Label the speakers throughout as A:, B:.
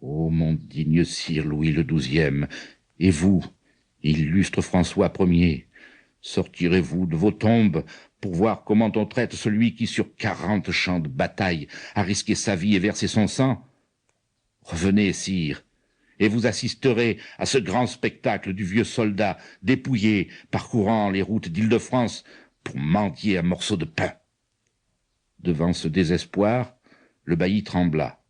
A: Ô mon digne sire Louis le XIIe, et vous, illustre François Ier, sortirez-vous de vos tombes pour voir comment on traite celui qui, sur 40 champs de bataille, a risqué sa vie et versé son sang? Revenez, sire, et vous assisterez à ce grand spectacle du vieux soldat dépouillé parcourant les routes d'Île-de-France pour mendier un morceau de pain. Devant ce désespoir, le bailli trembla.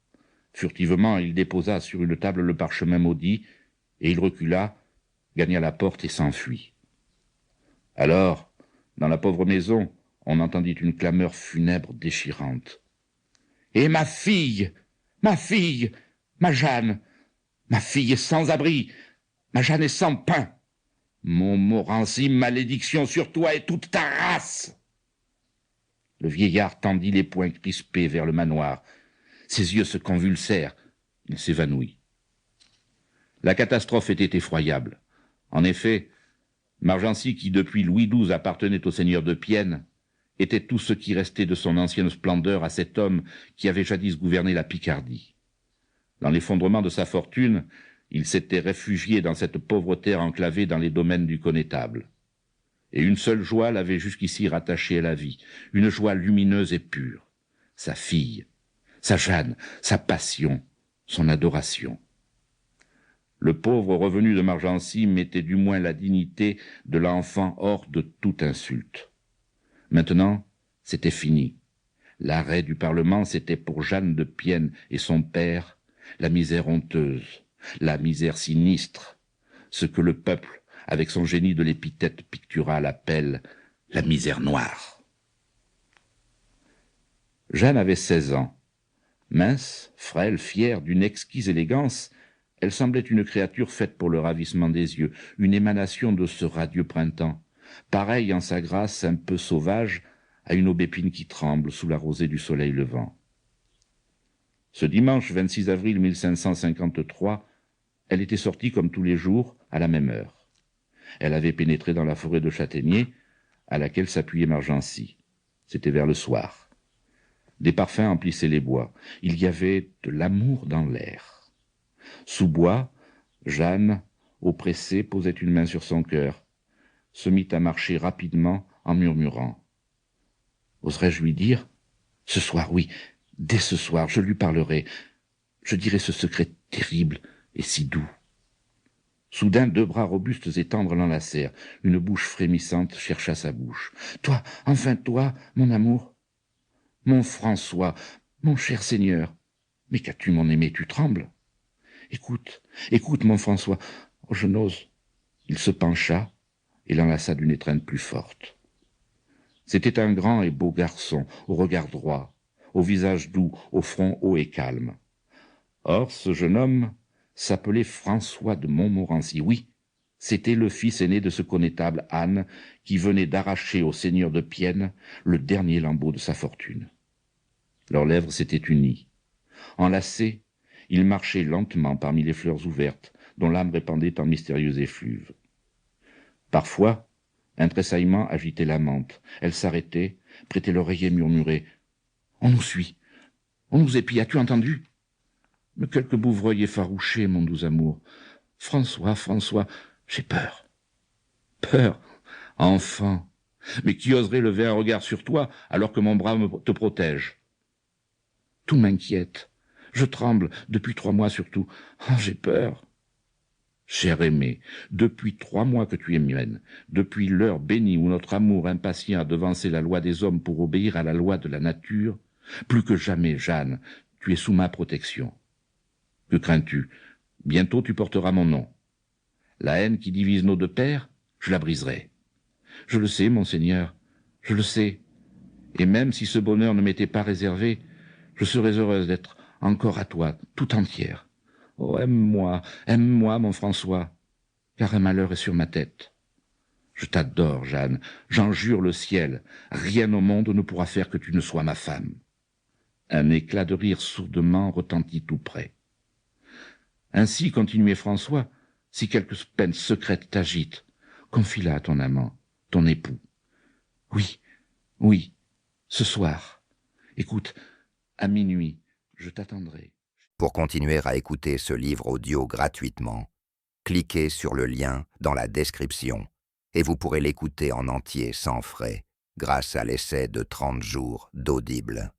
A: Furtivement, il déposa sur une table le parchemin maudit, et il recula, gagna la porte et s'enfuit. Alors, dans la pauvre maison, on entendit une clameur funèbre déchirante. « Et ma fille, ma fille, ma Jeanne, ma fille est sans abri, ma Jeanne est sans pain. Montmorency, malédiction sur toi et toute ta race !» Le vieillard tendit les poings crispés vers le manoir. Ses yeux se convulsèrent. Il s'évanouit. La catastrophe était effroyable. En effet, Margency, qui depuis Louis XII appartenait au seigneur de Pienne, était tout ce qui restait de son ancienne splendeur à cet homme qui avait jadis gouverné la Picardie. Dans l'effondrement de sa fortune, il s'était réfugié dans cette pauvre terre enclavée dans les domaines du connétable. Et une seule joie l'avait jusqu'ici rattaché à la vie, une joie lumineuse et pure, sa fille, sa Jeanne, sa passion, son adoration. Le pauvre revenu de Margency mettait du moins la dignité de l'enfant hors de toute insulte. Maintenant, c'était fini. L'arrêt du Parlement, c'était pour Jeanne de Pienne et son père la misère honteuse, la misère sinistre, ce que le peuple, avec son génie de l'épithète picturale, appelle la misère noire. Jeanne avait 16 ans. Mince, frêle, fière, d'une exquise élégance, elle semblait une créature faite pour le ravissement des yeux, une émanation de ce radieux printemps, pareille en sa grâce un peu sauvage à une aubépine qui tremble sous la rosée du soleil levant. Ce dimanche 26 avril 1553, elle était sortie comme tous les jours à la même heure. Elle avait pénétré dans la forêt de châtaigniers à laquelle s'appuyait Margency. C'était vers le soir. Des parfums emplissaient les bois. Il y avait de l'amour dans l'air. Sous bois, Jeanne, oppressée, posait une main sur son cœur, se mit à marcher rapidement en murmurant. Oserais-je lui dire? Ce soir, oui, dès ce soir, je lui parlerai. Je dirai ce secret terrible et si doux. Soudain, 2 bras robustes et tendres l'enlacèrent. Une bouche frémissante chercha sa bouche. « Toi, enfin toi, mon amour !»« Mon François, mon cher Seigneur !»« Mais qu'as-tu, mon aimé, tu trembles ?»« Écoute, écoute, mon François. Oh, je n'ose. » Il se pencha et l'enlaça d'une étreinte plus forte. C'était un grand et beau garçon, au regard droit, au visage doux, au front haut et calme. Or, ce jeune homme s'appelait François de Montmorency. Oui, c'était le fils aîné de ce connétable Anne qui venait d'arracher au seigneur de Pienne le dernier lambeau de sa fortune. Leurs lèvres s'étaient unies. Enlacés, ils marchaient lentement parmi les fleurs ouvertes dont l'âme répandait en mystérieux effluves. Parfois, un tressaillement agitait la menthe. Elle s'arrêtait, prêtait l'oreille et murmurait « On nous suit, on nous épie, as-tu entendu ?» Mais quelque bouvreuil effarouché, mon doux amour. François, François, j'ai peur. Peur, enfant. Mais qui oserait lever un regard sur toi alors que mon bras te protège? Tout m'inquiète. Je tremble, depuis 3 mois surtout. Oh, j'ai peur. Cher aimé, depuis 3 mois que tu es mienne, depuis l'heure bénie où notre amour impatient a devancé la loi des hommes pour obéir à la loi de la nature, plus que jamais, Jeanne, tu es sous ma protection. Que crains-tu? Bientôt tu porteras mon nom. La haine qui divise nos 2 pères, je la briserai. Je le sais, monseigneur, je le sais. Et même si ce bonheur ne m'était pas réservé, je serais heureuse d'être encore à toi, tout entière. Oh, aime-moi, mon François, car un malheur est sur ma tête. Je t'adore, Jeanne, j'en jure le ciel, rien au monde ne pourra faire que tu ne sois ma femme. Un éclat de rire sourdement retentit tout près. Ainsi, continuait François, si quelque peine secrète t'agite, confie-la à ton amant, ton époux. Oui, oui, ce soir. Écoute, à minuit, je t'attendrai.
B: Pour continuer à écouter ce livre audio gratuitement, cliquez sur le lien dans la description et vous pourrez l'écouter en entier sans frais grâce à l'essai de 30 jours d'Audible.